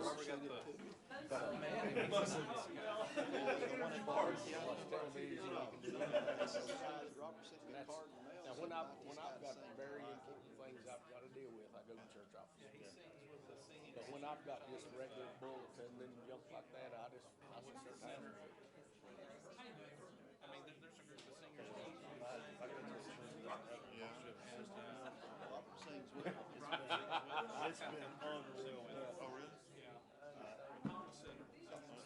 Now, when I've got very important things I've got to deal with, I go to church office. But when I've got just regular bulletin and junk like that, I just start having. Yeah. Sings with it. It's been unreal. Oh, really?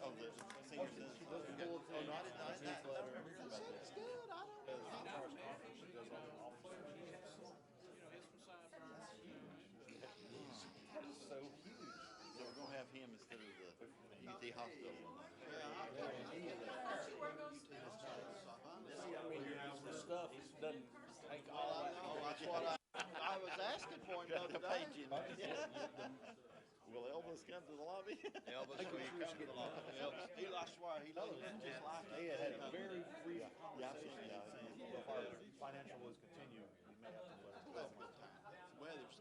Oh, the senior citizen. Oh, no, I didn't hear about that. It's good. I don't know. So huge. So we're gonna have him instead of the UT hospital one. See, I mean, the stuff doesn't take all that. Oh, that's what I was asking for him the other day. Will Elvis come to the lobby? Elvis, will you come to the lobby? Elvis, I swear, he looks just like They had a very brief Yeah, conversation. yeah. If our financial was continuing, we may have to let it go. Weather's.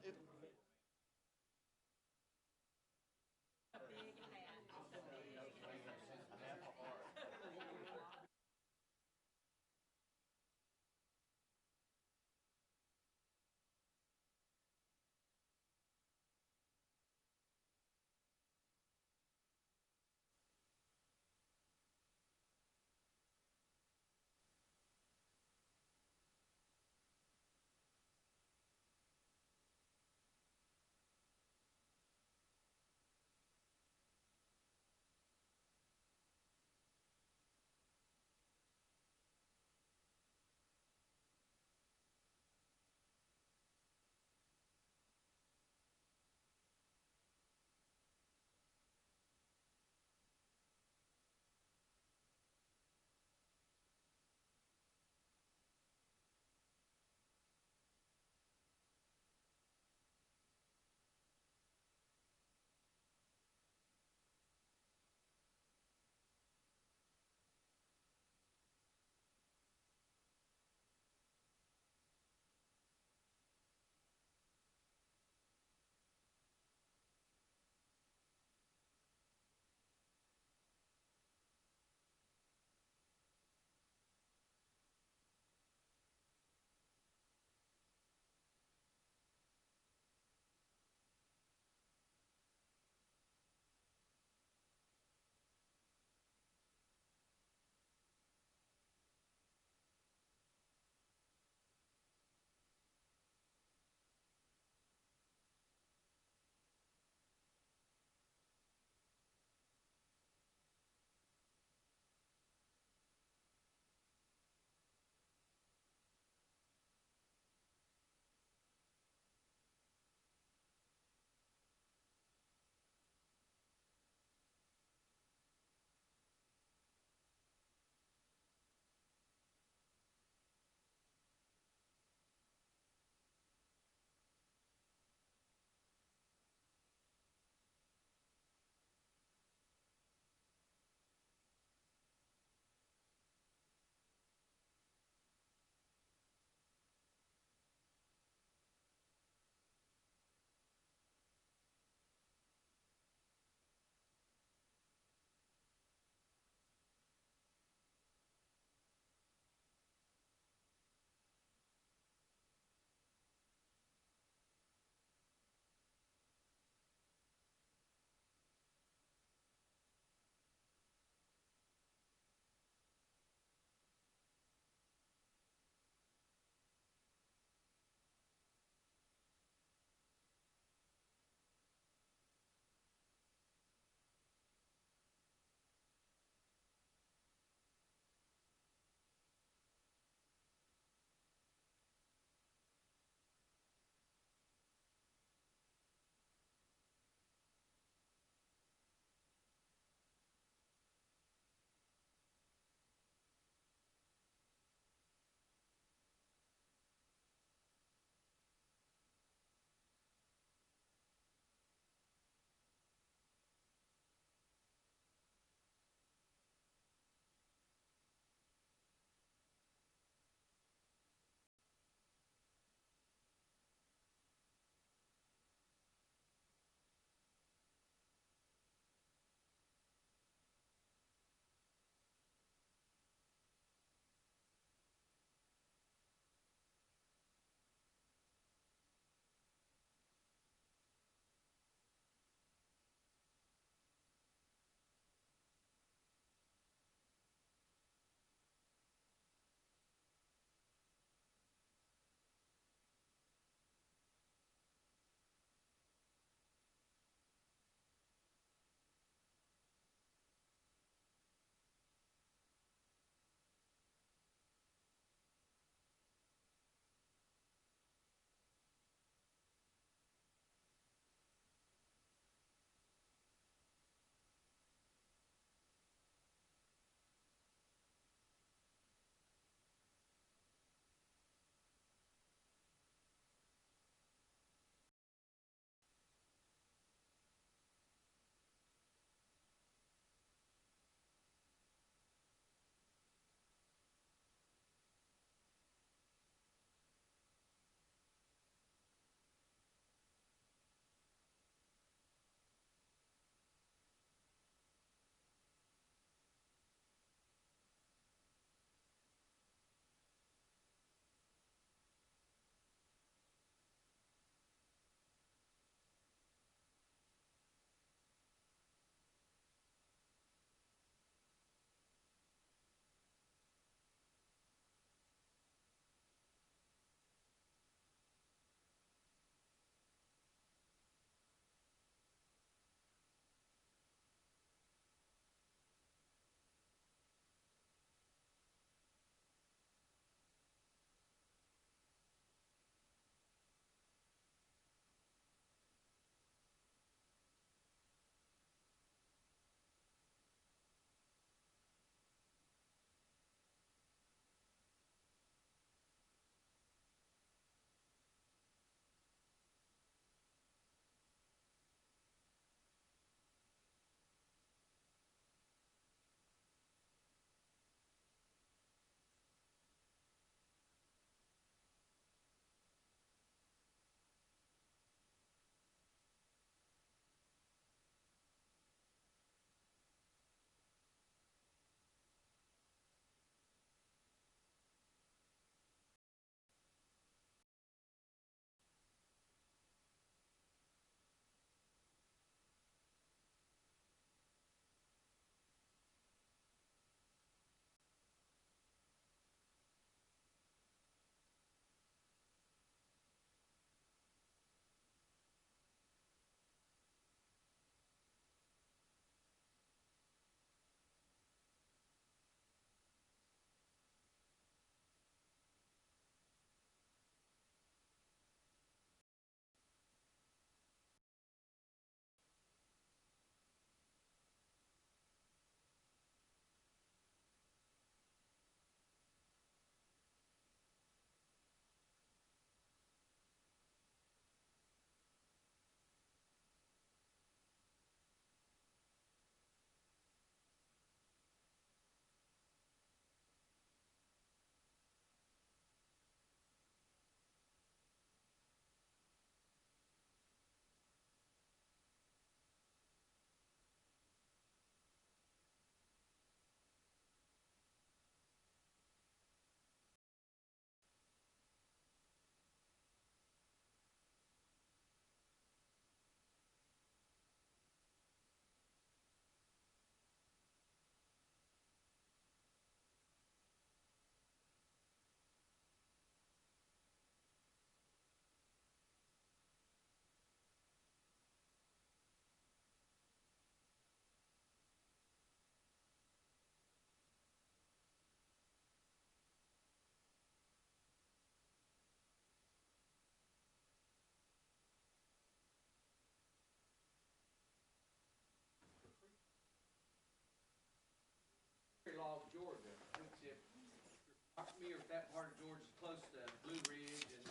me or if that part of Georgia is close to Blue Ridge and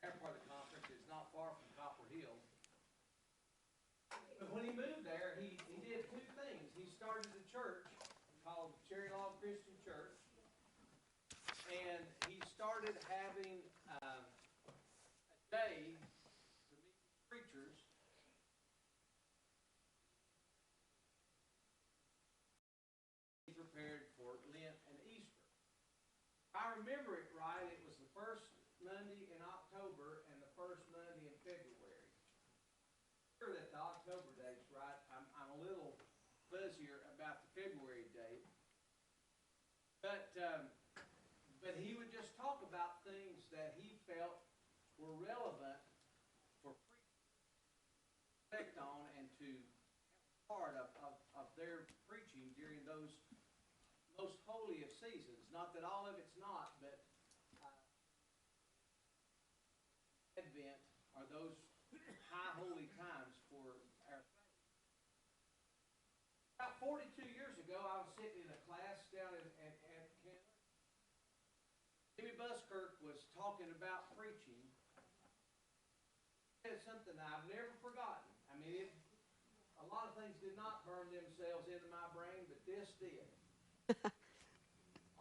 that part of the conference. It's not far from Copper Hill. But when he moved there, he did two things. He started a church called Cherry Log Christian Church, and he started having a day to meet preachers. Prepared for Lent and Easter. If I remember it right, it was the first Monday in October and the first Monday in February. I'm sure that the October date's right. I'm a little fuzzier about the February date. But he would just talk about things that he felt were relevant for preachers to reflect on and to have part of their preaching during those most holy of seasons. Not that all of it's not, but Advent are those high holy times for our faith. About 42 years ago, I was sitting in a class down at Kentler. Jimmy Buskirk was talking about preaching. He said something I've never forgotten. I mean, a lot of things did not burn themselves into my brain, but this did.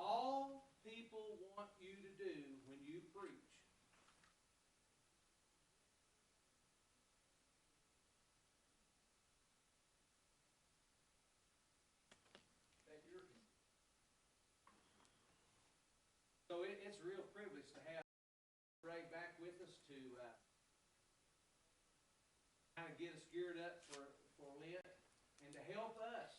All people want you to do when you preach that you're. So it's a real privilege to have Ray back with us to kind of get us geared up for Lent and to help us.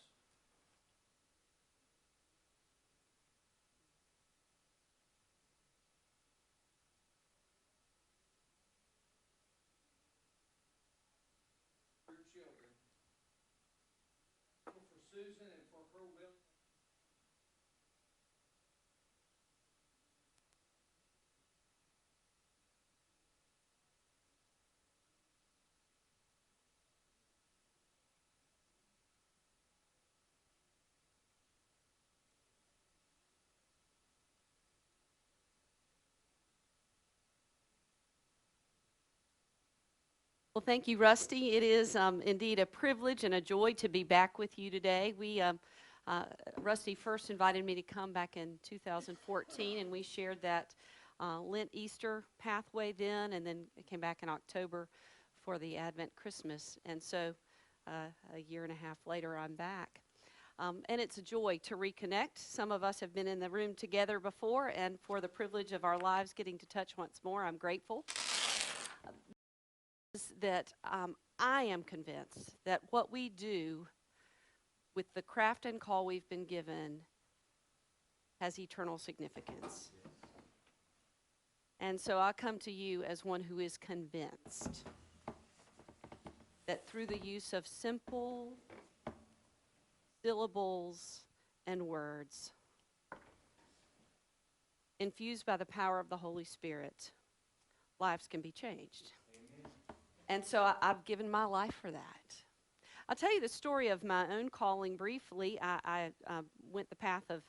Children. For Susan and for her willingness. Well, thank you, Rusty. It is indeed a privilege and a joy to be back with you today. Rusty first invited me to come back in 2014, and we shared that Lent Easter pathway then, and then it came back in October for the Advent Christmas. And so a year and a half later, I'm back. And it's a joy to reconnect. Some of us have been in the room together before, and for the privilege of our lives getting to touch once more, I'm grateful. That I am convinced that what we do with the craft and call we've been given has eternal significance. And so I come to you as one who is convinced that through the use of simple syllables and words, infused by the power of the Holy Spirit, lives can be changed. And so I've given my life for that. I'll tell you the story of my own calling briefly. I went the path of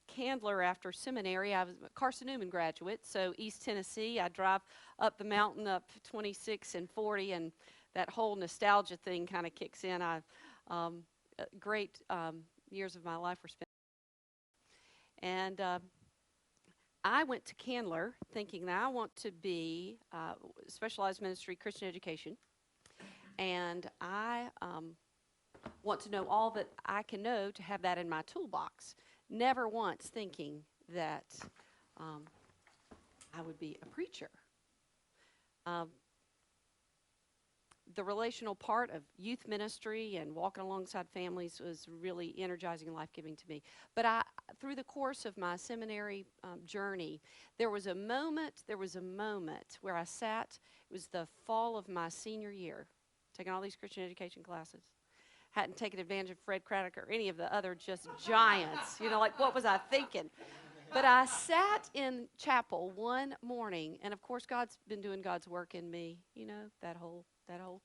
Candler after seminary. I was a Carson Newman graduate, so East Tennessee. I drive up the mountain up 26 and 40, and that whole nostalgia thing kind of kicks in. Great years of my life were spent. And I went to Candler thinking that I want to be specialized ministry, Christian education, and I want to know all that I can know to have that in my toolbox. Never once thinking that I would be a preacher. The relational part of youth ministry and walking alongside families was really energizing and life-giving to me. But through the course of my seminary journey, there was a moment where I sat. It was the fall of my senior year, taking all these Christian education classes. Hadn't taken advantage of Fred Craddock or any of the other just giants. You know, like, what was I thinking? But I sat in chapel one morning, and of course, God's been doing God's work in me, you know, that whole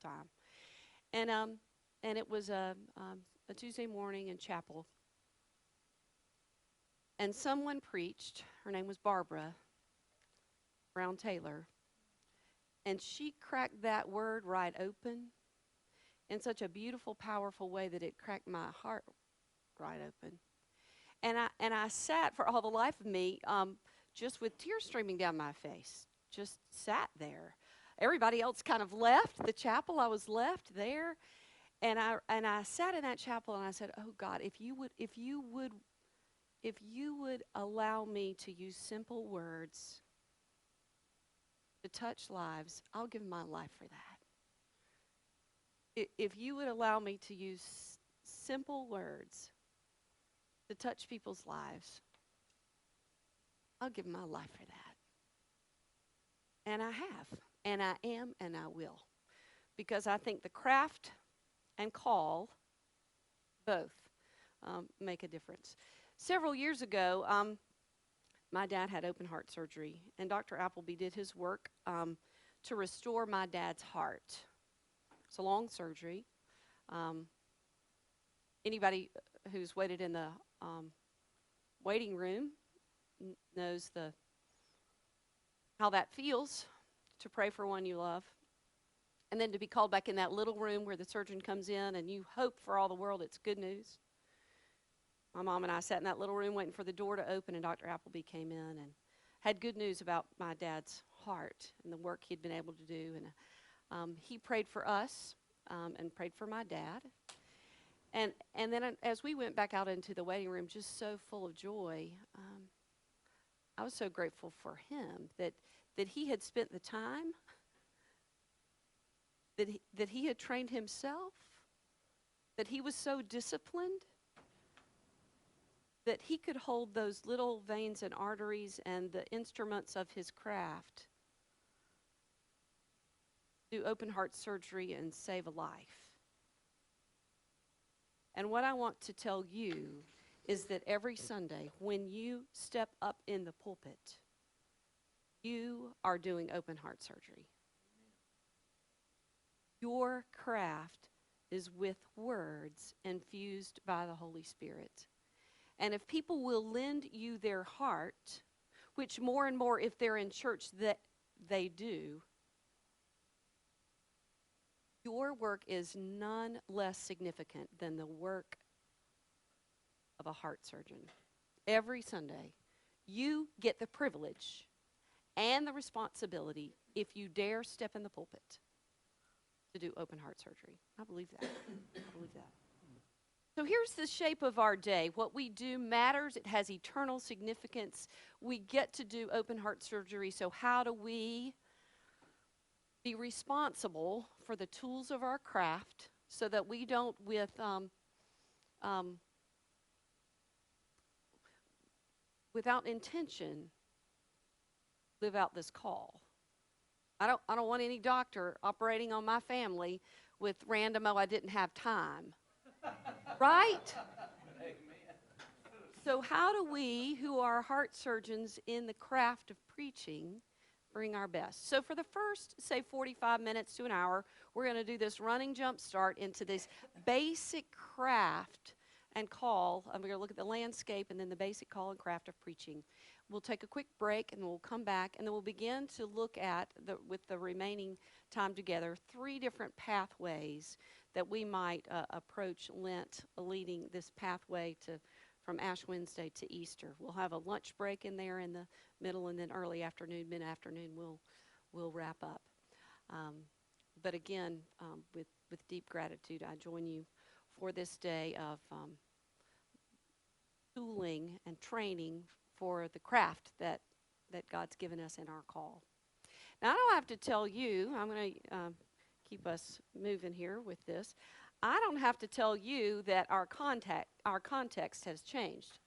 time. And it was a Tuesday morning in chapel. And someone preached Her name was Barbara Brown Taylor. And she cracked that word right open in such a beautiful, powerful way that it cracked my heart right open. And I sat for all the life of me, just with tears streaming down my face, just sat there. Everybody else kind of left the chapel. I was left there, and I sat in that chapel and I said, "Oh God, if you would allow me to use simple words to touch lives, I'll give my life for that. If you would allow me to use simple words to touch people's lives, I'll give my life for that." And I have, and I am, and I will. Because I think the craft and call both make a difference. Several years ago, my dad had open heart surgery, and Dr. Appleby did his work to restore my dad's heart. It's a long surgery. Anybody who's waited in the waiting room knows how that feels, to pray for one you love, and then to be called back in that little room where the surgeon comes in and you hope for all the world it's good news. My mom and I sat in that little room waiting for the door to open, and Dr. Appleby came in and had good news about my dad's heart and the work he'd been able to do. And he prayed for us and prayed for my dad. And then as we went back out into the waiting room, just so full of joy, I was so grateful for him that he had spent the time, that he had trained himself, that he was so disciplined, that he could hold those little veins and arteries and the instruments of his craft, do open heart surgery and save a life. And what I want to tell you is that every Sunday, when you step up in the pulpit, you are doing open heart surgery. Your craft is with words infused by the Holy Spirit. And if people will lend you their heart, which more and more, if they're in church, that they do, your work is none less significant than the work of a heart surgeon. Every Sunday, you get the privilege and the responsibility, if you dare step in the pulpit, to do open heart surgery. I believe that. I believe that. So here's the shape of our day. What we do matters. It has eternal significance. We get to do open heart surgery. So how do we be responsible for the tools of our craft so that we don't, without intention, live out this call? I don't want any doctor operating on my family with random, "Oh, I didn't have time." Right? Amen. So how do we, who are heart surgeons in the craft of preaching, bring our best? So for the first, say, 45 minutes to an hour, we're going to do this running jump start into this basic craft and call. We're going to look at the landscape and then the basic call and craft of preaching. We'll take a quick break and we'll come back, and then we'll begin to look at, with the remaining time together, 3 different pathways that we might approach Lent, leading this pathway from Ash Wednesday to Easter. We'll have a lunch break in there in the middle, and then early afternoon, mid-afternoon, we'll wrap up. But again, with deep gratitude, I join you for this day of schooling and training for the craft that God's given us in our call. Now, I don't have to tell you, I'm going to keep us moving here with this. I don't have to tell you that our context has changed.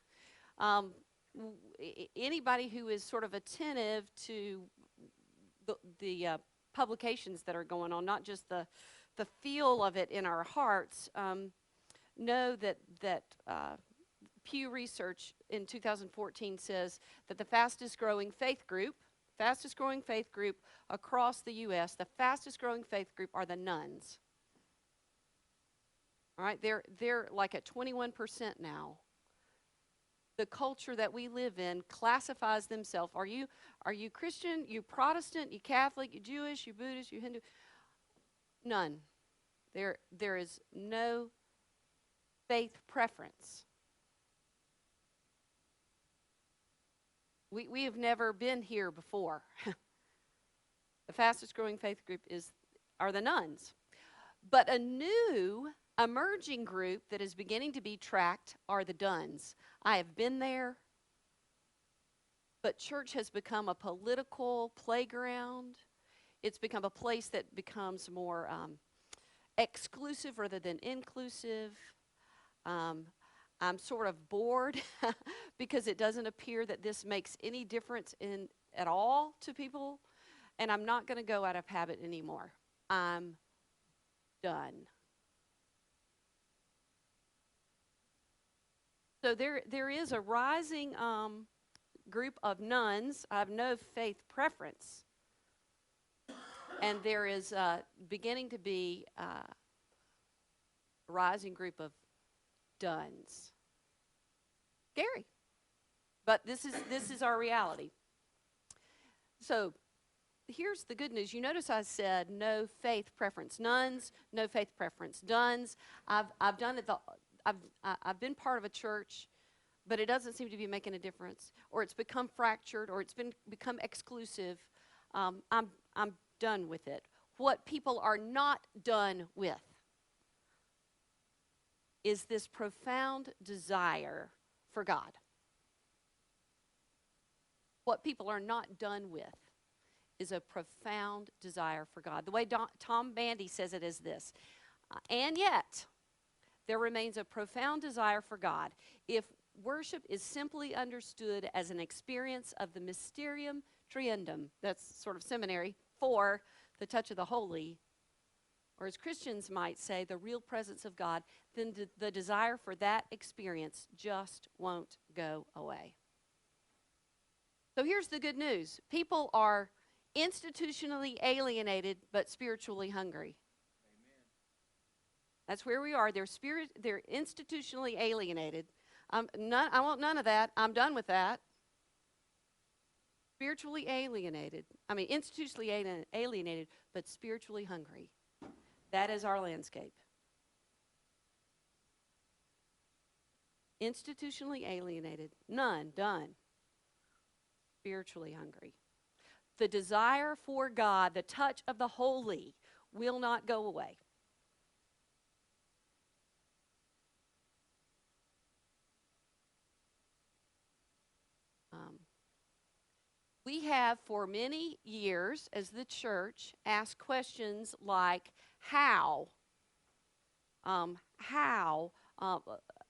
Anybody who is sort of attentive to the publications that are going on, not just the feel of it in our hearts, know that Pew Research in 2014 says that the fastest growing faith group across the U.S., the fastest growing faith group are the nuns. All right, they're like at 21% now. the culture that we live in classifies themselves. Are you Christian? You Protestant? You Catholic? You Jewish? You Buddhist? You Hindu? None. There is no faith preference. We have never been here before. The fastest growing faith group are the nuns. But a new emerging group that is beginning to be tracked are the Duns. I have been there, but church has become a political playground. It's become a place that becomes more exclusive rather than inclusive. I'm sort of bored because it doesn't appear that this makes any difference at all to people, and I'm not going to go out of habit anymore. I'm done. So there is a rising group of nuns. I have no faith preference, and there is beginning to be a rising group of Duns. Scary, but this is our reality. So here's the good news. You notice I said no faith preference. Nuns, no faith preference. Duns, I've done it. I've been part of a church, but it doesn't seem to be making a difference, or it's become fractured, or it's become exclusive. I'm done with it. What people are not done with is this profound desire for God. What people are not done with is a profound desire for God. The way Tom Bandy says it is this: and yet there remains a profound desire for God. If worship is simply understood as an experience of the mysterium triundum, that's sort of seminary for the touch of the holy, or as Christians might say, the real presence of God, then the desire for that experience just won't go away. So here's the good news. People are institutionally alienated but spiritually hungry. Amen. That's where we are. They're institutionally alienated. I want none of that. I'm done with that. Spiritually alienated. Institutionally alienated, but spiritually hungry. That is our landscape. Institutionally alienated. None. Done. Spiritually hungry. The desire for God, the touch of the holy, will not go away. We have for many years as the church asked questions like how,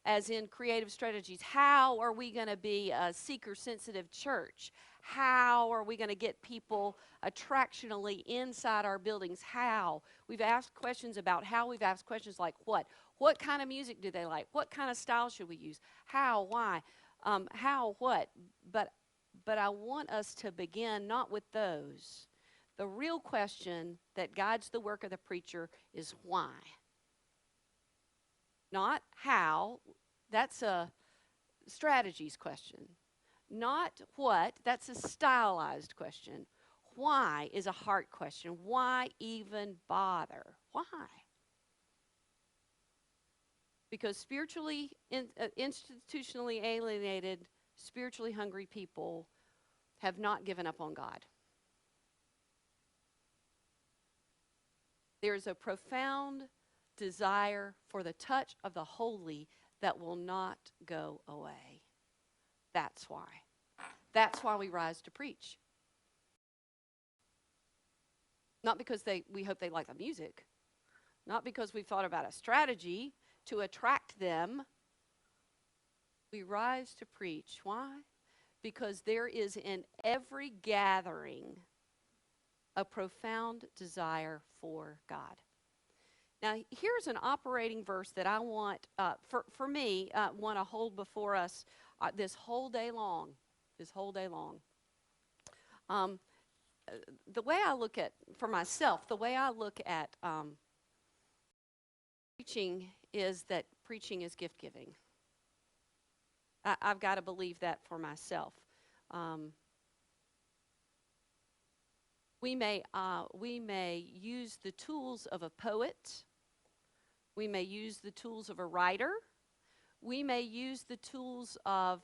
as in creative strategies, how are we going to be a seeker-sensitive church? How are we going to get people attractionally inside our buildings? How? We've asked questions about how. We've asked questions like what? What kind of music do they like? What kind of style should we use? How? Why? How? What? But I want us to begin not with those. The real question that guides the work of the preacher is why. Not how. That's a strategies question. Not what. That's a stylized question. Why is a heart question. Why even bother? Why? Because spiritually, institutionally alienated, spiritually hungry people have not given up on God. There's a profound desire for the touch of the holy that will not go away. That's why. That's why we rise to preach. Not because we hope they like the music. Not because we've thought about a strategy to attract them. We rise to preach. Why? Because there is in every gathering a profound desire for God. Now, here's an operating verse that I want, for me, want to hold before us this whole day long. This whole day long. The way I look at, for myself, the way I look at preaching is that preaching is gift-giving. I've got to believe that for myself. We may use the tools of a poet. We may use the tools of a writer. We may use the tools of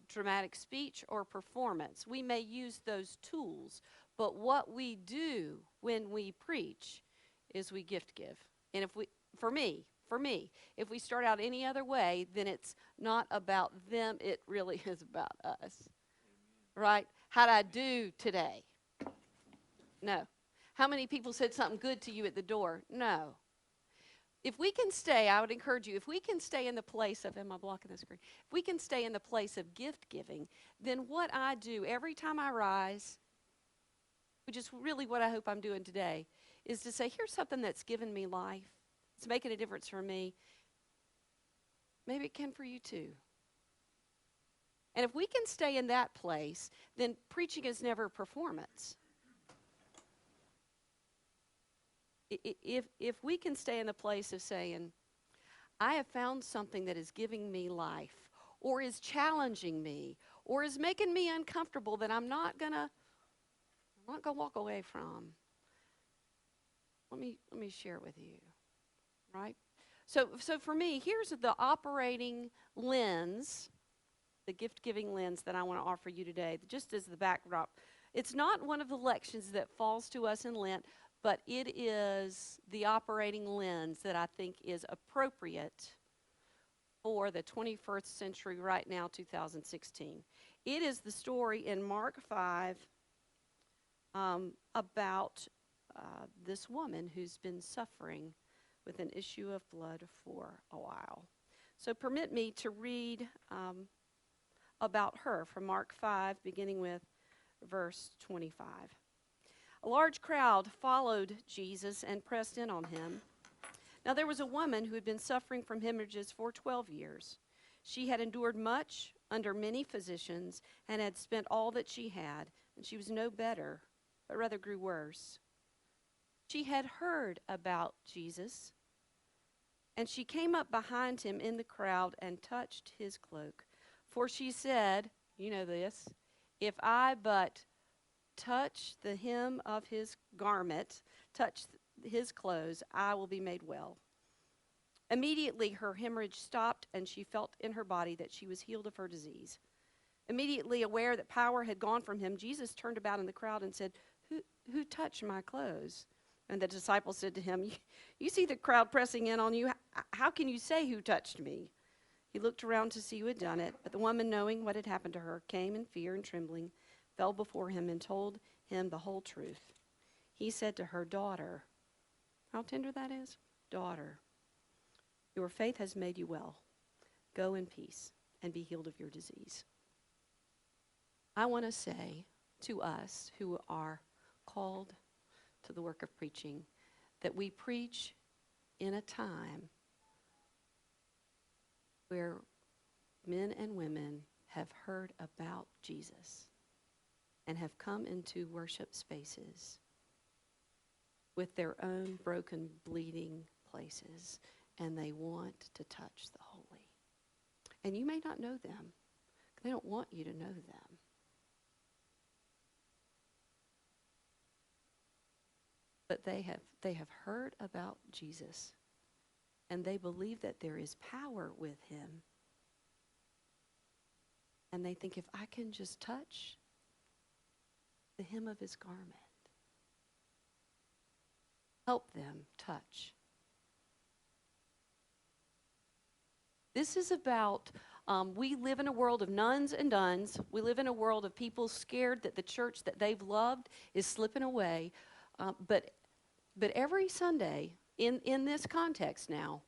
dramatic speech or performance. We may use those tools. But what we do when we preach is we gift give. And if we, for me, if we start out any other way, then it's not about them. It really is about us. Right? How'd I do today? No. How many people said something good to you at the door? No. If we can stay, I would encourage you, if we can stay in the place of, am I blocking the screen? If we can stay in the place of gift giving, then what I do every time I rise, which is really what I hope I'm doing today, is to say, here's something that's given me life. It's making a difference for me. Maybe it can for you too. And if we can stay in that place, then preaching is never a performance. If we can stay in the place of saying, I have found something that is giving me life, or is challenging me, or is making me uncomfortable that I'm not gonna walk away from. Let me share it with you, right? So for me, here's the operating lens, the gift-giving lens that I want to offer you today, just as the backdrop. It's not one of the lections that falls to us in Lent, but it is the operating lens that I think is appropriate for the 21st century right now, 2016. It is the story in Mark 5 about this woman who's been suffering with an issue of blood for a while. So permit me to read about her from Mark 5, beginning with verse 25. A large crowd followed Jesus and pressed in on him. Now there was a woman who had been suffering from hemorrhages for 12 years. She had endured much under many physicians and had spent all that she had, and she was no better, but rather grew worse. She had heard about Jesus, and she came up behind him in the crowd and touched his cloak. For she said, you know this, if I but touch the hem of his garment, touch his clothes, I will be made well. Immediately her hemorrhage stopped, and she felt in her body that she was healed of her disease. Immediately aware that power had gone from him, Jesus turned about in the crowd and said, Who touched my clothes? And the disciples said to him, You see the crowd pressing in on you. How can you say who touched me? He looked around to see who had done it, but the woman, knowing what had happened to her, came in fear and trembling, fell before him and told him the whole truth. He said to her, Daughter, how tender that is? Daughter, your faith has made you well. Go in peace and be healed of your disease. I want to say to us who are called to the work of preaching that we preach in a time where men and women have heard about Jesus and have come into worship spaces with their own broken, bleeding places, and they want to touch the holy. And you may not know them. They don't want you to know them. But they have heard about Jesus, and they believe that there is power with him. And they think, if I can just touch the hem of his garment, help them touch. This is about, we live in a world of nuns and duns. We live in a world of people scared that the church that they've loved is slipping away. But every Sunday, in this context now,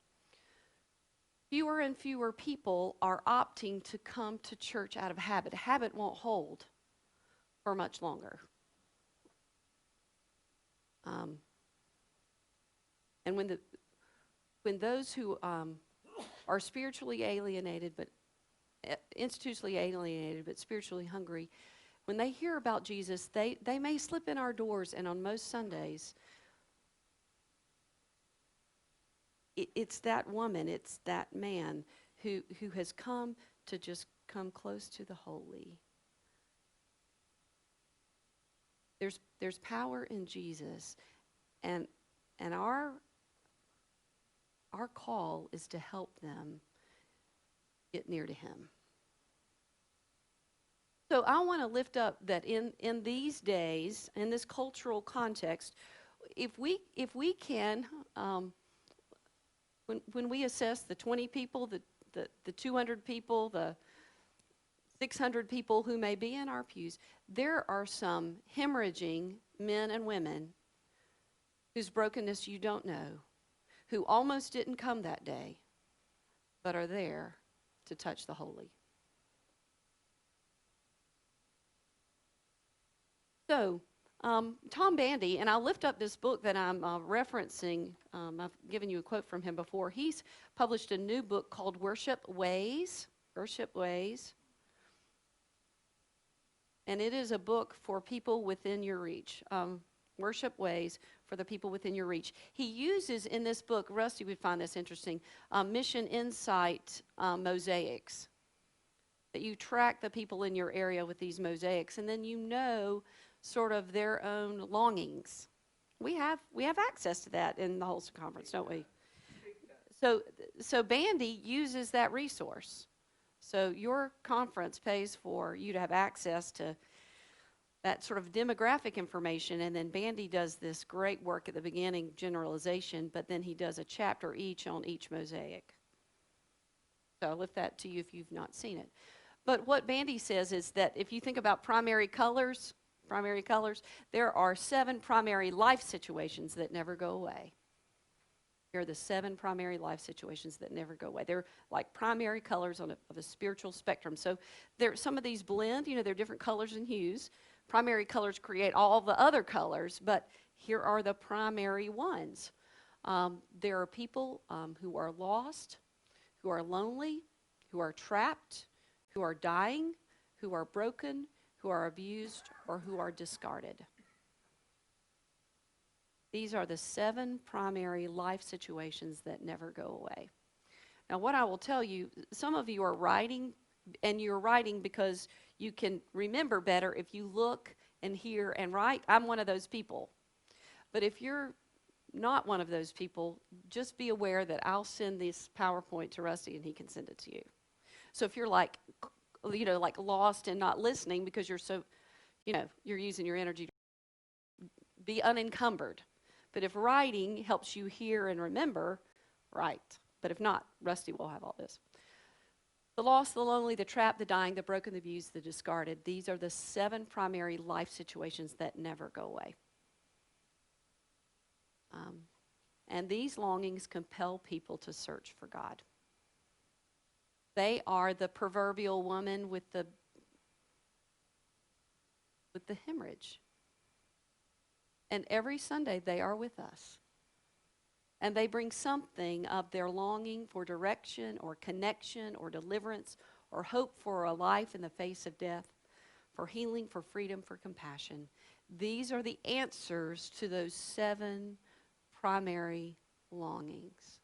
fewer and fewer people are opting to come to church out of habit. Habit won't hold for much longer. And when those who are spiritually alienated, but institutionally alienated, but spiritually hungry, when they hear about Jesus, they may slip in our doors, and on most Sundays, it's that woman, it's that man who has come to just come close to the holy. There's power in Jesus, and our call is to help them get near to him. So I want to lift up that in these days, in this cultural context, if we can, when we assess the 20 people, the 200 people, the 600 people who may be in our pews, there are some hemorrhaging men and women whose brokenness you don't know, who almost didn't come that day, but are there to touch the holy. So, Tom Bandy, and I'll lift up this book that I'm referencing. I've given you a quote from him before. He's published a new book called Worship Ways. Worship Ways. And it is a book for people within your reach. Worship Ways for the people within your reach. He uses in this book, Rusty would find this interesting, mission insight mosaics. That you track the people in your area with these mosaics, and then you know sort of their own longings. We have access to that in the Wholesome Conference, don't we? So Bandy uses that resource. So your conference pays for you to have access to that sort of demographic information, and then Bandy does this great work at the beginning, generalization, but then he does a chapter each on each mosaic. So I'll lift that to you if you've not seen it. But what Bandy says is that if you think about primary colors, there are 7 primary life situations that never go away. Here are the 7 primary life situations that never go away. They're like primary colors of a spiritual spectrum. So some of these blend, they're different colors and hues. Primary colors create all the other colors, but here are the primary ones. There are people who are lost, who are lonely, who are trapped, who are dying, who are broken, who are abused, or who are discarded. These are the 7 primary life situations that never go away. Now, what I will tell you, some of you are writing, and you're writing because you can remember better if you look and hear and write. I'm one of those people. But if you're not one of those people, just be aware that I'll send this PowerPoint to Rusty and he can send it to you. So if you're like lost and not listening because you're so, you're using your energy to be unencumbered. But if writing helps you hear and remember, write. But if not, Rusty will have all this. The lost, the lonely, the trapped, the dying, the broken, the abused, the discarded. These are the 7 primary life situations that never go away. And these longings compel people to search for God. They are the proverbial woman with the hemorrhage. And every Sunday they are with us. And they bring something of their longing for direction or connection or deliverance or hope for a life in the face of death, for healing, for freedom, for compassion. These are the answers to those 7 primary longings.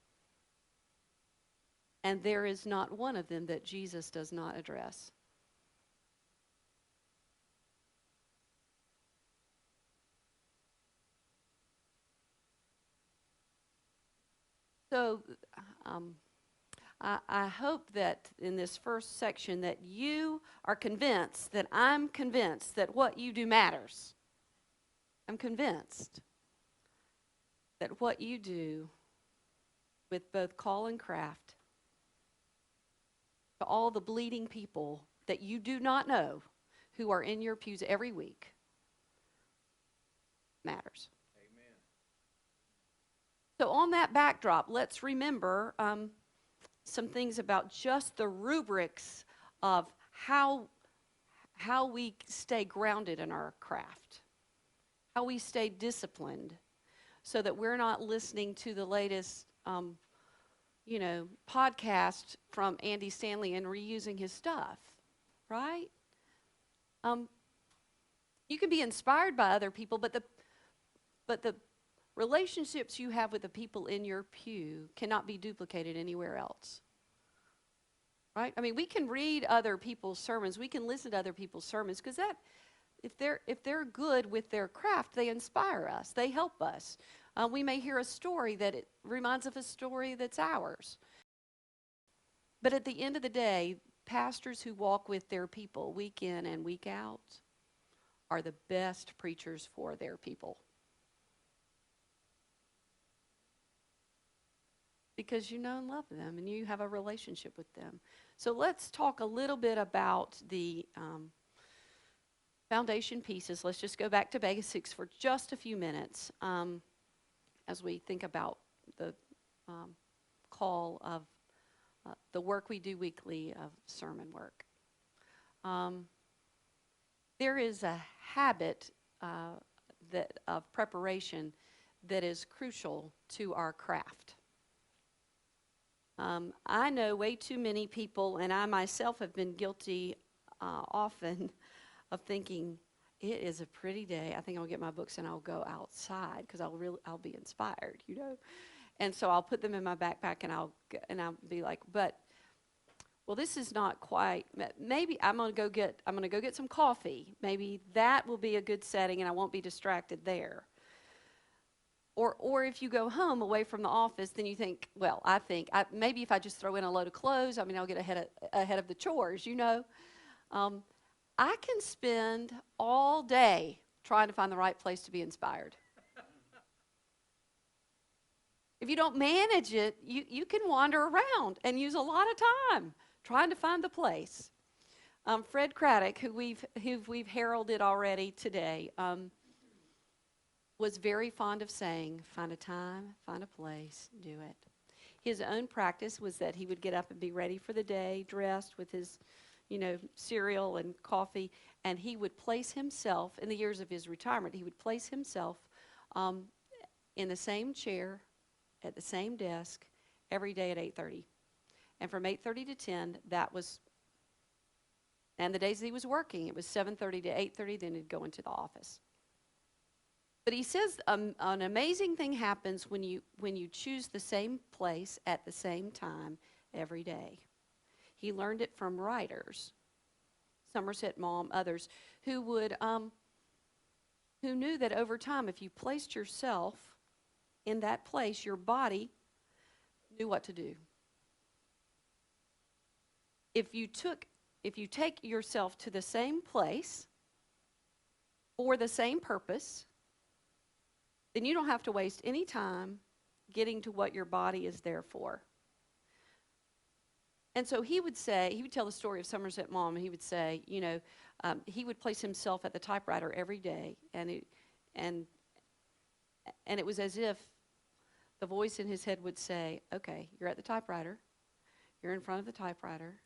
And there is not one of them that Jesus does not address. So I hope that in this first section that you are convinced, that I'm convinced that what you do matters. I'm convinced that what you do with both call and craft to all the bleeding people that you do not know who are in your pews every week matters. Amen. So on that backdrop, let's remember some things about just the rubrics of how we stay grounded in our craft, how we stay disciplined, so that we're not listening to the latest, podcast from Andy Stanley and reusing his stuff, right? You can be inspired by other people, but the relationships you have with the people in your pew cannot be duplicated anywhere else. right? I mean, we can read other people's sermons. We can listen to other people's sermons because that, if they're good with their craft, they inspire us. They help us. We may hear a story that it reminds of a story that's ours. But at the end of the day, pastors who walk with their people week in and week out are the best preachers for their people. Because you know and love them and you have a relationship with them. So let's talk a little bit about the foundation pieces. Let's just go back to basics for just a few minutes as we think about the call of the work we do weekly of sermon work. There is a habit of preparation that is crucial to our craft. I know way too many people, and I myself have been guilty often of thinking, it is a pretty day. I think I'll get my books and I'll go outside because I'll be inspired, you know. And so I'll put them in my backpack and I'll be like, well, this is not quite. Maybe I'm gonna go get some coffee. Maybe that will be a good setting and I won't be distracted there. Or if you go home away from the office, then you think, well, maybe if I just throw in a load of clothes, I mean, I'll get ahead of the chores, you know. I can spend all day trying to find the right place to be inspired. If you don't manage it, you can wander around and use a lot of time trying to find the place. Fred Craddock, who we've heralded already today, was very fond of saying, find a time, find a place, do it. His own practice was that he would get up and be ready for the day, dressed with his, cereal and coffee, and he would place himself, in the years of his retirement, he would place himself in the same chair, at the same desk, every day at 8:30. And from 8:30 to 10, and the days that he was working, it was 7:30 to 8:30, then he'd go into the office. But he says an amazing thing happens when you choose the same place at the same time every day. He learned it from writers, Somerset Maugham, others, who knew that over time, if you placed yourself in that place, your body knew what to do. If you take yourself to the same place for the same purpose, then you don't have to waste any time getting to what your body is there for. And so he would tell the story of Somerset Maugham, and he would say, he would place himself at the typewriter every day, and it was as if the voice in his head would say, okay, you're at the typewriter, you're in front of the typewriter,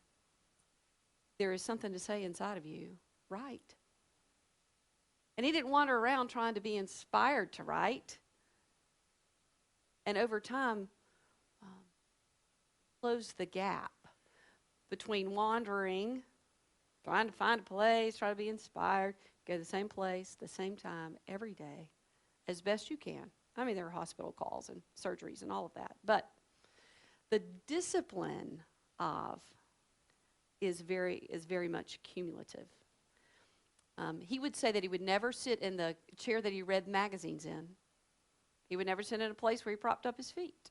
there is something to say inside of you, write. And he didn't wander around trying to be inspired to write. And over time, closed the gap between wandering, trying to find a place, trying to be inspired, go to the same place, the same time, every day, as best you can. I mean, there are hospital calls and surgeries and all of that. But the discipline of is very much cumulative. He would say that he would never sit in the chair that he read magazines in. He would never sit in a place where he propped up his feet.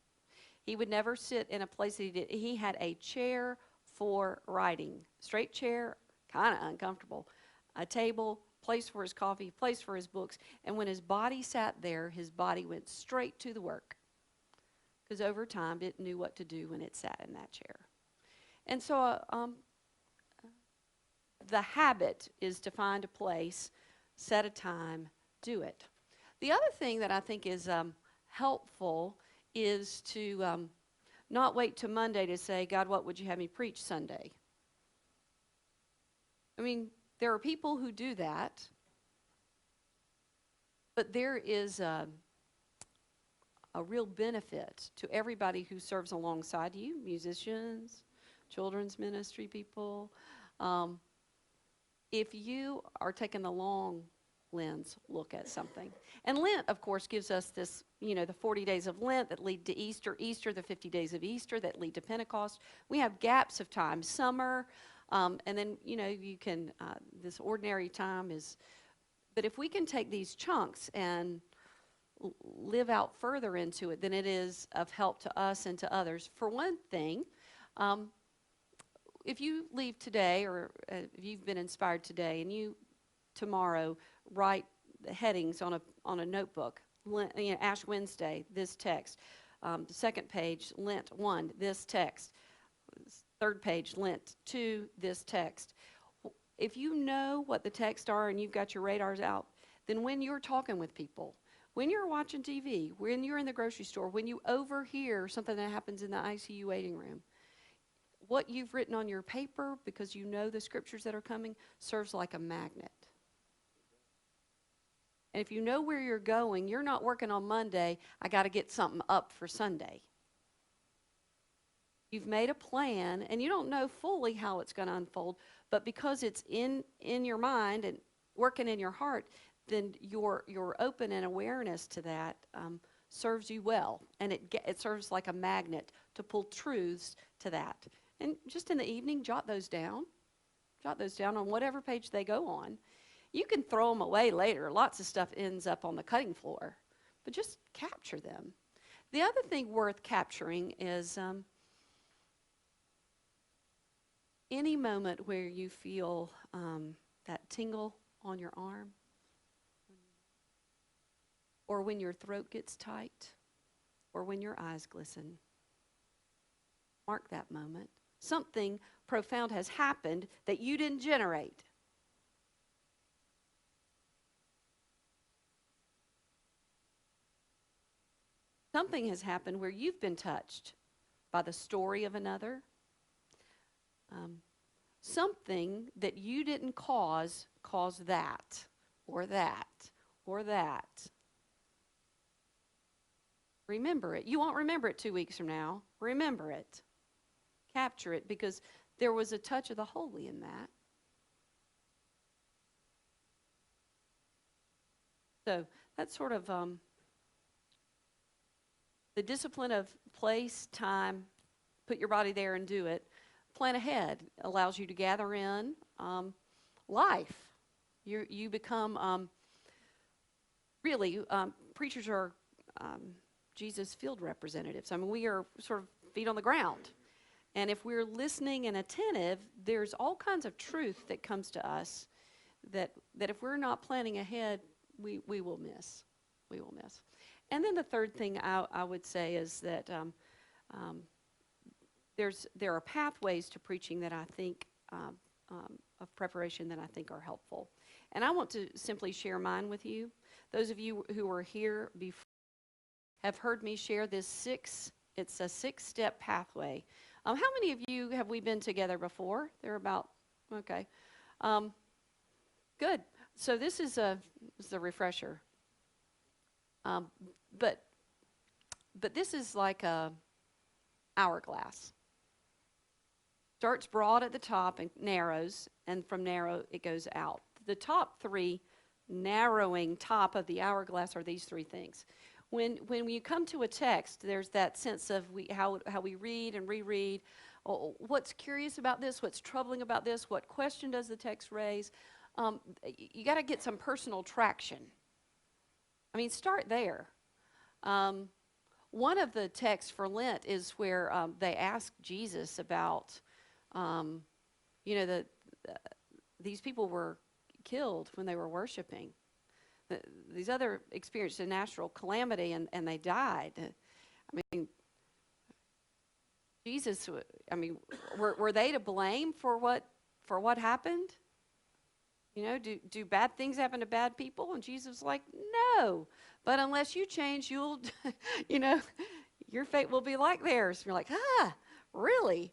He would never sit in a place that he did. He had a chair for writing. Straight chair, kind of uncomfortable. A table, place for his coffee, place for his books. And when his body sat there, his body went straight to the work. Because over time, it knew what to do when it sat in that chair. And so the habit is to find a place, set a time, do it. The other thing that I think is helpful is to not wait till Monday to say, God, what would you have me preach Sunday? I mean, there are people who do that, but there is a real benefit to everybody who serves alongside you, musicians, children's ministry people. If you are taking the long lens look at something. And Lent, of course, gives us this, the 40 days of Lent that lead to Easter, the 50 days of Easter that lead to Pentecost. We have gaps of time, summer, and then, you can, this ordinary time is, but if we can take these chunks and live out further into it, then it is of help to us and to others. For one thing, if you leave today, or if you've been inspired today, and you tomorrow write the headings on a notebook, Ash Wednesday, this text, the second page, Lent 1, this text, third page, Lent 2, this text. If you know what the texts are and you've got your radars out, then when you're talking with people, when you're watching TV, when you're in the grocery store, when you overhear something that happens in the ICU waiting room, what you've written on your paper, because you know the scriptures that are coming, serves like a magnet. And if you know where you're going, you're not working on Monday, I got to get something up for Sunday. You've made a plan, and you don't know fully how it's going to unfold, but because it's in your mind and working in your heart, then your open and awareness to that serves you well, and it serves like a magnet to pull truths to that. And just in the evening, jot those down on whatever page they go on. You can throw them away later. Lots of stuff ends up on the cutting floor, but just capture them. The other thing worth capturing is any moment where you feel that tingle on your arm, or when your throat gets tight, or when your eyes glisten. Mark that moment. Something profound has happened that you didn't generate. Something has happened where you've been touched by the story of another. Something that you didn't cause that, or that, or that. Remember it. You won't remember it 2 weeks from now. Remember it. Capture it, because there was a touch of the holy in that. So that's sort of the discipline of place, time, put your body there and do it. Plan ahead allows you to gather in life. You become really, preachers are Jesus' field representatives. I mean, we are sort of feet on the ground. And if we're listening and attentive, there's all kinds of truth that comes to us that if we're not planning ahead, we will miss. We will miss. And then the third thing I would say is that there are pathways to preaching that I think of preparation that I think are helpful. And I want to simply share mine with you. Those of you who were here before have heard me share this it's a 6-step pathway. How many of you have we been together before? They're about, okay. Good. So this is a refresher. But this is like a hourglass. Starts broad at the top and narrows, and from narrow it goes out. The top 3 narrowing top of the hourglass are these 3 things. When you come to a text, there's that sense of how we read and reread. Oh, what's curious about this? What's troubling about this? What question does the text raise? You got to get some personal traction. I mean, start there. One of the texts for Lent is where they ask Jesus about, these people were killed when they were worshiping. These other experienced a natural calamity and they died. I mean, Jesus, were they to blame for what happened? Do bad things happen to bad people? And Jesus was like, no, but unless you change, you'll, your fate will be like theirs. And you're like, really?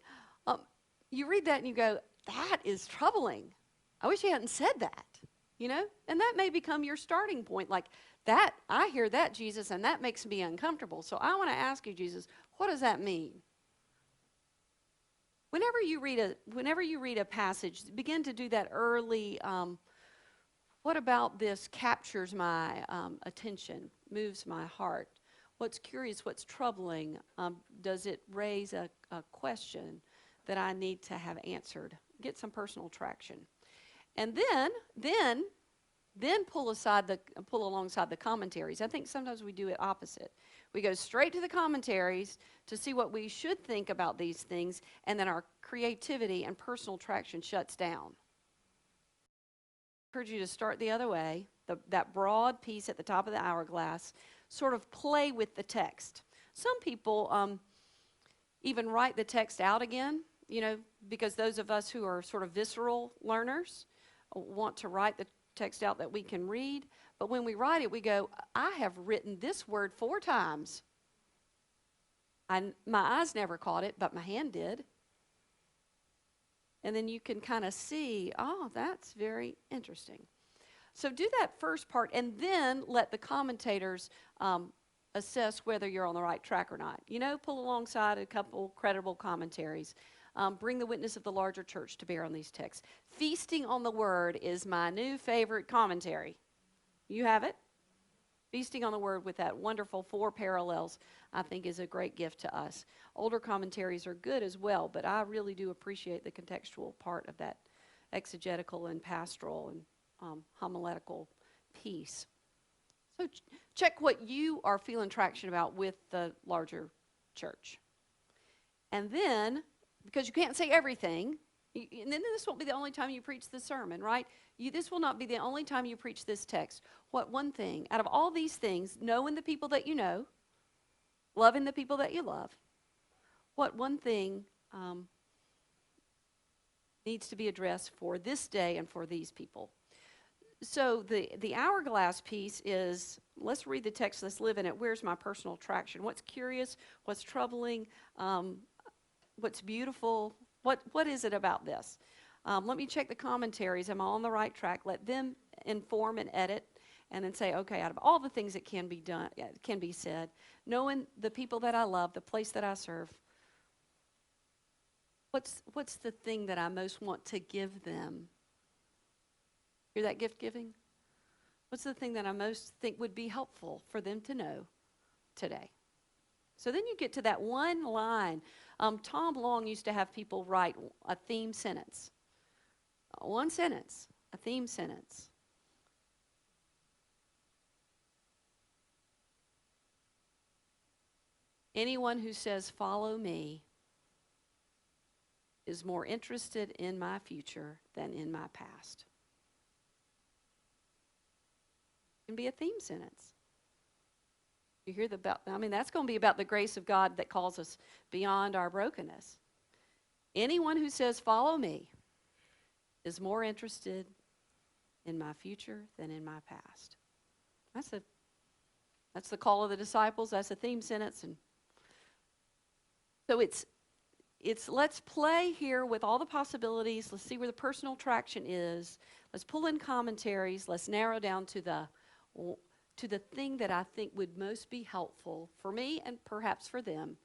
You read that and you go, that is troubling. I wish he hadn't said that. And that may become your starting point. Like that, I hear that, Jesus, and that makes me uncomfortable. So I want to ask you, Jesus, what does that mean? Whenever you read a passage, begin to do that early What about this captures my attention, moves my heart? What's curious, what's troubling? Does it raise a question that I need to have answered? Get some personal traction. And then pull alongside the commentaries. I think sometimes we do it opposite. We go straight to the commentaries to see what we should think about these things, and then our creativity and personal traction shuts down. I encourage you to start the other way, that broad piece at the top of the hourglass, sort of play with the text. Some people even write the text out again, because those of us who are sort of visceral learners want to write the text out that we can read. But when we write it, we go, I have written this word 4 times. My eyes never caught it, but my hand did. And then you can kind of see, oh, that's very interesting. So do that first part, and then let the commentators assess whether you're on the right track or not. Pull alongside a couple credible commentaries. Bring the witness of the larger church to bear on these texts. Feasting on the Word is my new favorite commentary. You have it? Feasting on the Word with that wonderful 4 parallels, I think, is a great gift to us. Older commentaries are good as well, but I really do appreciate the contextual part of that exegetical and pastoral and homiletical piece. So check what you are feeling traction about with the larger church. And then, because you can't say everything, and then this won't be the only time you preach the sermon, right? This will not be the only time you preach this text. What one thing, out of all these things, knowing the people that you know, loving the people that you love, what one thing needs to be addressed for this day and for these people? So the hourglass piece is, let's read the text, let's live in it. Where's my personal traction? What's curious? What's troubling? What's beautiful? What is it about this? Let me check the commentaries. Am I on the right track? Let them inform and edit, and then say, okay, out of all the things that can be done, can be said, knowing the people that I love, the place that I serve, what's the thing that I most want to give them? Hear that gift giving? What's the thing that I most think would be helpful for them to know today? So then you get to that one line. Tom Long used to have people write a theme sentence. One sentence, a theme sentence. Anyone who says, follow me, is more interested in my future than in my past. It can be a theme sentence. You hear that's going to be about the grace of God that calls us beyond our brokenness. Anyone who says, follow me, is more interested in my future than in my past. That's the call of the disciples. That's a theme sentence. And so it's let's play here with all the possibilities. Let's see where the personal traction is. Let's pull in commentaries. Let's narrow down to the thing that I think would most be helpful for me and perhaps for them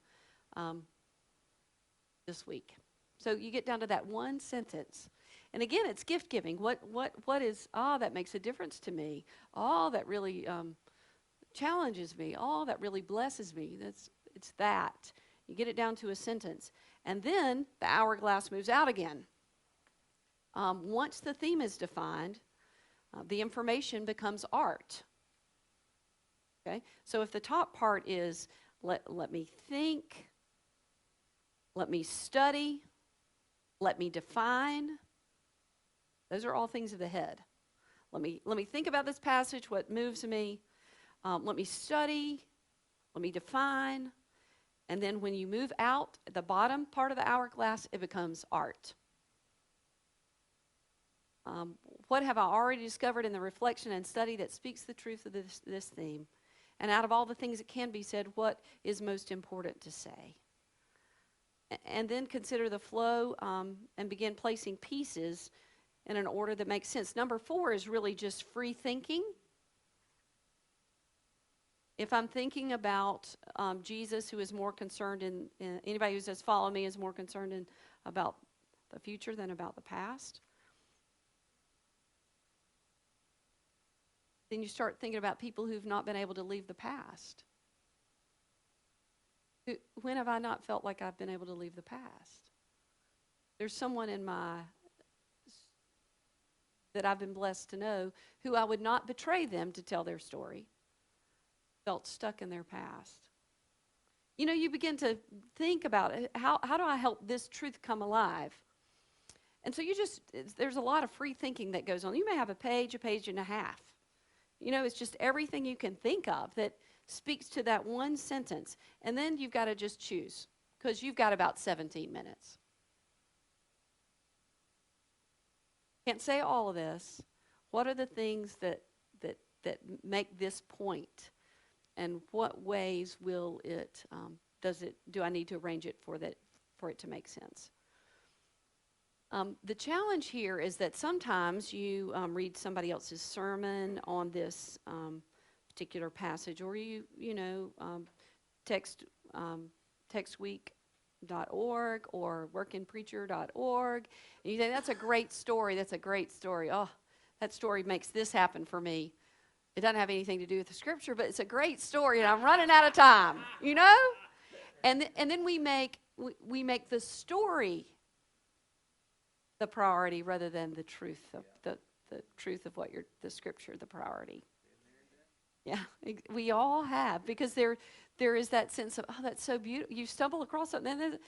this week. So you get down to that one sentence. And again, it's gift giving. What is, that makes a difference to me. That really challenges me. That really blesses me. It's that. You get it down to a sentence. And then the hourglass moves out again. Once the theme is defined, the information becomes art. Okay? So if the top part is, let me think, let me study, let me define, those are all things of the head. Let me think about this passage, what moves me. Let me study, let me define. And then when you move out, the bottom part of the hourglass, it becomes art. What have I already discovered in the reflection and study that speaks the truth of this theme? And out of all the things that can be said, what is most important to say? And then consider the flow and begin placing pieces in an order that makes sense. Number 4 is really just free thinking. If I'm thinking about Jesus, who is more concerned in anybody who says follow me is more concerned about the future than about the past. then you start thinking about people who've not been able to leave the past. When have I not felt like I've been able to leave the past? There's someone that I've been blessed to know who I would not betray them to tell their story, felt stuck in their past. You know, you begin to think about it. How do I help this truth come alive? And so there's a lot of free thinking that goes on. You may have a page and a half. You know, it's just everything you can think of that speaks to that one sentence. And then you've got to just choose, because you've got about 17 minutes. Can't say all of this. What are the things that make this point? And what ways will it, do I need to arrange it for it to make sense? The challenge here is that sometimes you read somebody else's sermon on this particular passage, or you text textweek.org or workinpreacher.org, and you think, that's a great story. Oh, that story makes this happen for me. It doesn't have anything to do with the scripture, but it's a great story, and I'm running out of time, you know? And then we make the story the priority rather than the truth of the truth of what the scripture, the priority. Yeah, we all have, because there is that sense of, oh, that's so beautiful. You stumble across something,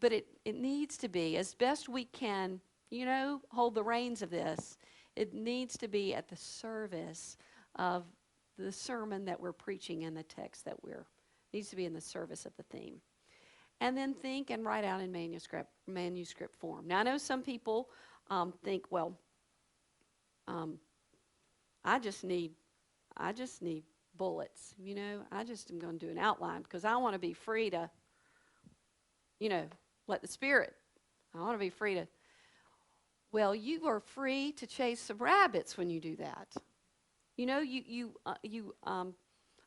but it needs to be, as best we can, you know, hold the reins of this. It needs to be at the service of the sermon that we're preaching and the text that needs to be in the service of the theme. And then think and write out in manuscript form. Now, I know some people think, well, I just need bullets, you know. I just am going to do an outline because I want to be free to, you know, let the Spirit. I want to be free to. Well, you are free to chase some rabbits when you do that. You know, you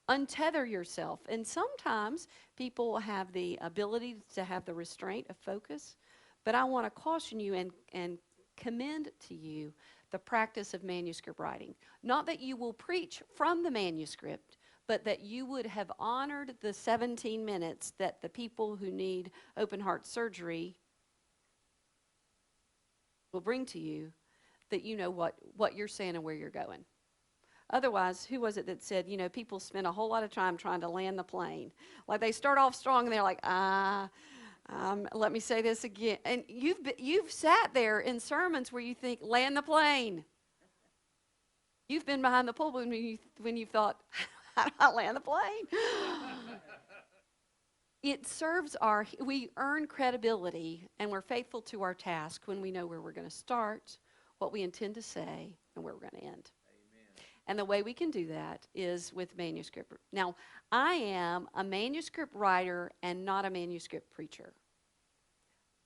untether yourself. And sometimes people have the ability to have the restraint of focus. But I want to caution you and commend to you the practice of manuscript writing. Not that you will preach from the manuscript, but that you would have honored the 17 minutes that the people who need open heart surgery will bring to you, that you know what you're saying and where you're going. Otherwise, who was it that said, you know, people spend a whole lot of time trying to land the plane. Like they start off strong and they're like, let me say this again. And you've sat there in sermons where you think, land the plane. You've been behind the pulpit when you've thought, how do I land the plane? It serves we earn credibility and we're faithful to our task when we know where we're going to start, what we intend to say, and where we're going to end. And the way we can do that is with manuscript. Now, I am a manuscript writer and not a manuscript preacher.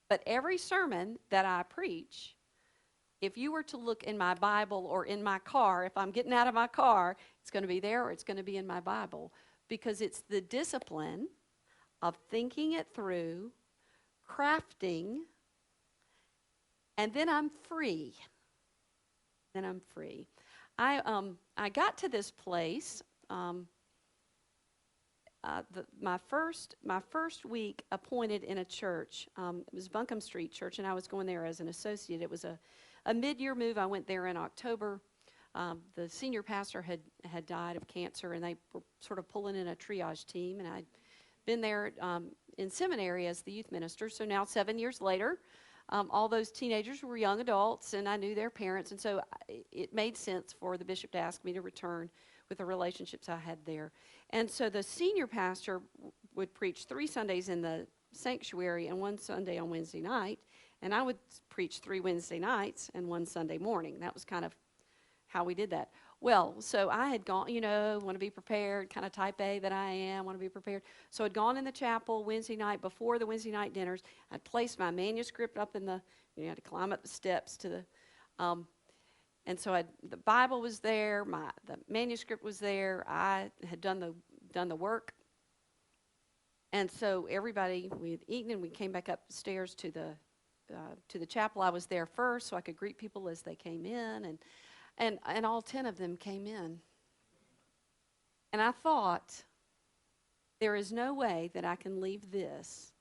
But every sermon that I preach, if you were to look in my Bible or in my car, if I'm getting out of my car, it's going to be there or it's going to be in my Bible. Because it's the discipline of thinking it through, crafting, and then I'm free. I got to this place. My first week appointed in a church. It was Buncombe Street Church, and I was going there as an associate. It was a mid-year move. I went there in October. The senior pastor had died of cancer, and they were sort of pulling in a triage team. And I'd been there in seminary as the youth minister. So now 7 years later, all those teenagers were young adults, and I knew their parents, and so it made sense for the bishop to ask me to return with the relationships I had there. And so the senior pastor would preach 3 Sundays in the sanctuary and 1 Sunday on Wednesday night, and I would preach 3 Wednesday nights and 1 Sunday morning. That was kind of how we did that. Well, so I had gone, you know, want to be prepared, kind of type A that I am, want to be prepared. So I'd gone in the chapel Wednesday night before the Wednesday night dinners. I'd placed my manuscript up in you had to climb up the steps to the, and so the Bible was there, the manuscript was there. I had done the work. And so everybody, we had eaten and we came back upstairs to the chapel. I was there first so I could greet people as they came in, and all 10 of them came in. And I thought, there is no way that I can leave this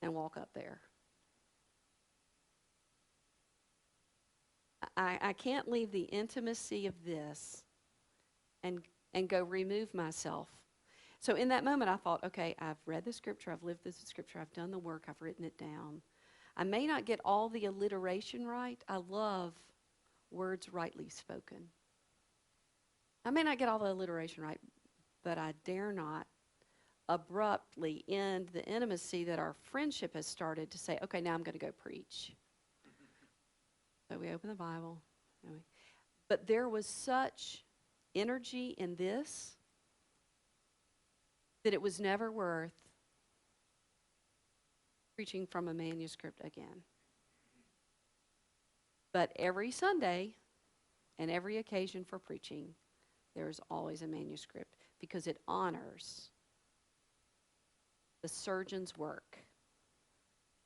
and walk up there. I can't leave the intimacy of this and go remove myself. So in that moment, I thought, okay, I've read the scripture, I've lived this scripture, I've done the work, I've written it down. I may not get all the alliteration right. I love words rightly spoken. I may not get all the alliteration right, but I dare not abruptly end the intimacy that our friendship has started to say, okay, now I'm going to go preach. So we open the Bible. But there was such energy in this that it was never worth preaching from a manuscript again. But every Sunday and every occasion for preaching, there is always a manuscript because it honors the surgeon's work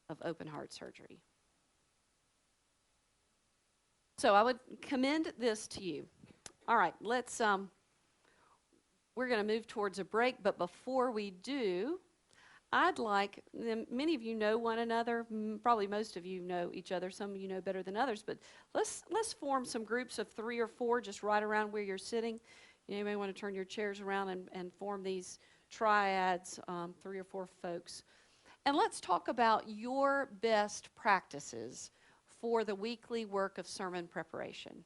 of open heart surgery. So I would commend this to you. All right, we're going to move towards a break, but before we do, I'd like, many of you know one another, probably most of you know each other, some of you know better than others, but let's form some groups of 3 or 4 just right around where you're sitting. You may want to turn your chairs around and form these triads, 3 or 4 folks. And let's talk about your best practices for the weekly work of sermon preparation.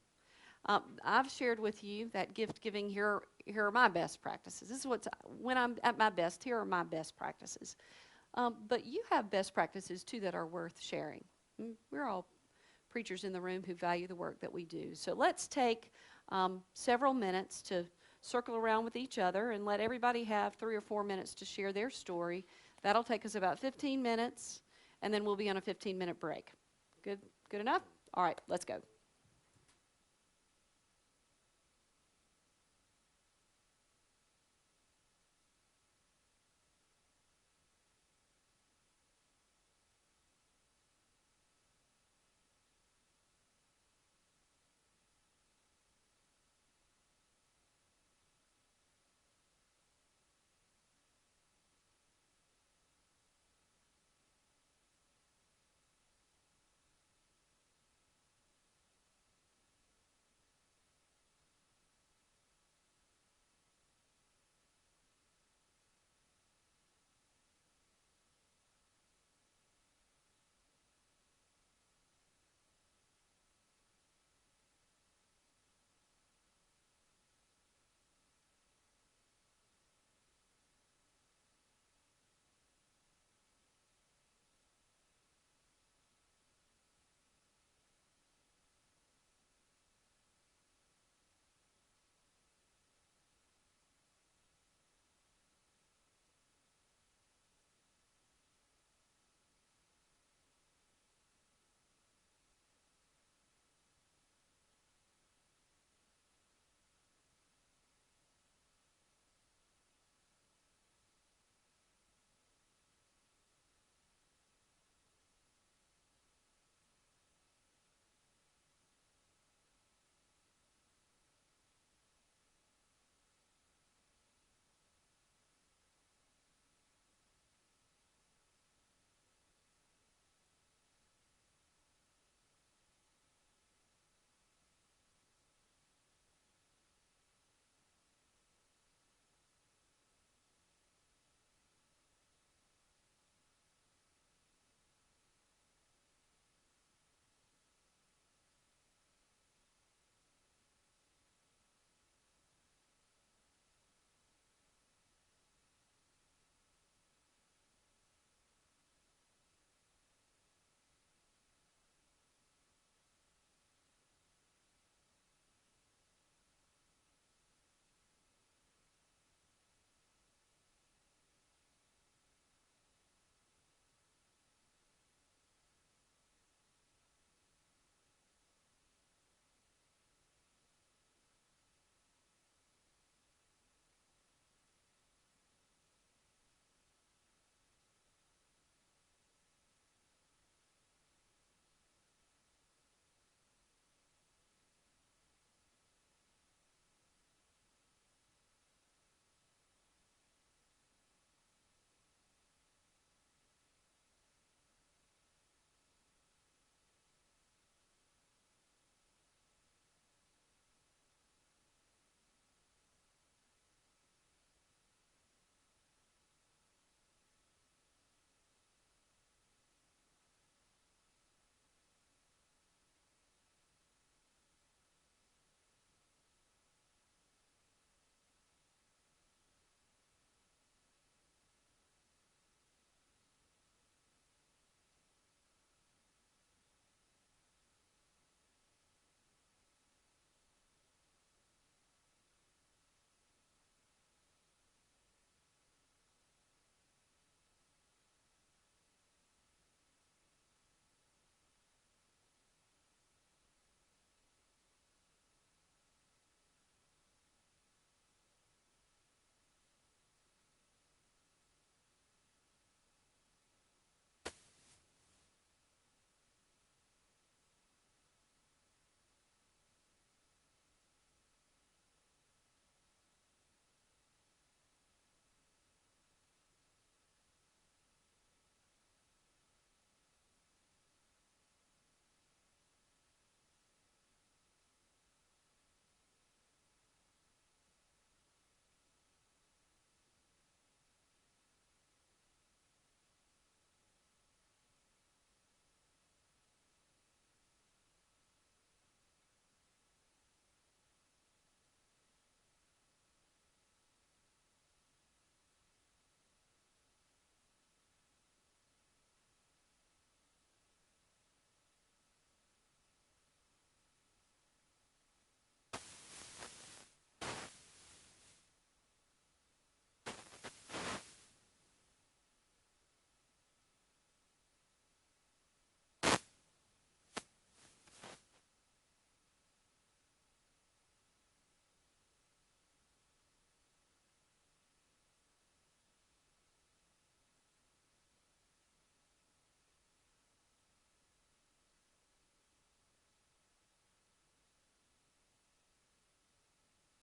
I've shared with you that gift giving, here are my best practices. This is when I'm at my best, here are my best practices. But you have best practices too that are worth sharing. We're all preachers in the room who value the work that we do. So let's take several minutes to circle around with each other and let everybody have 3 or 4 minutes to share their story. That'll take us about 15 minutes, and then we'll be on a 15-minute break. Good enough? All right, let's go.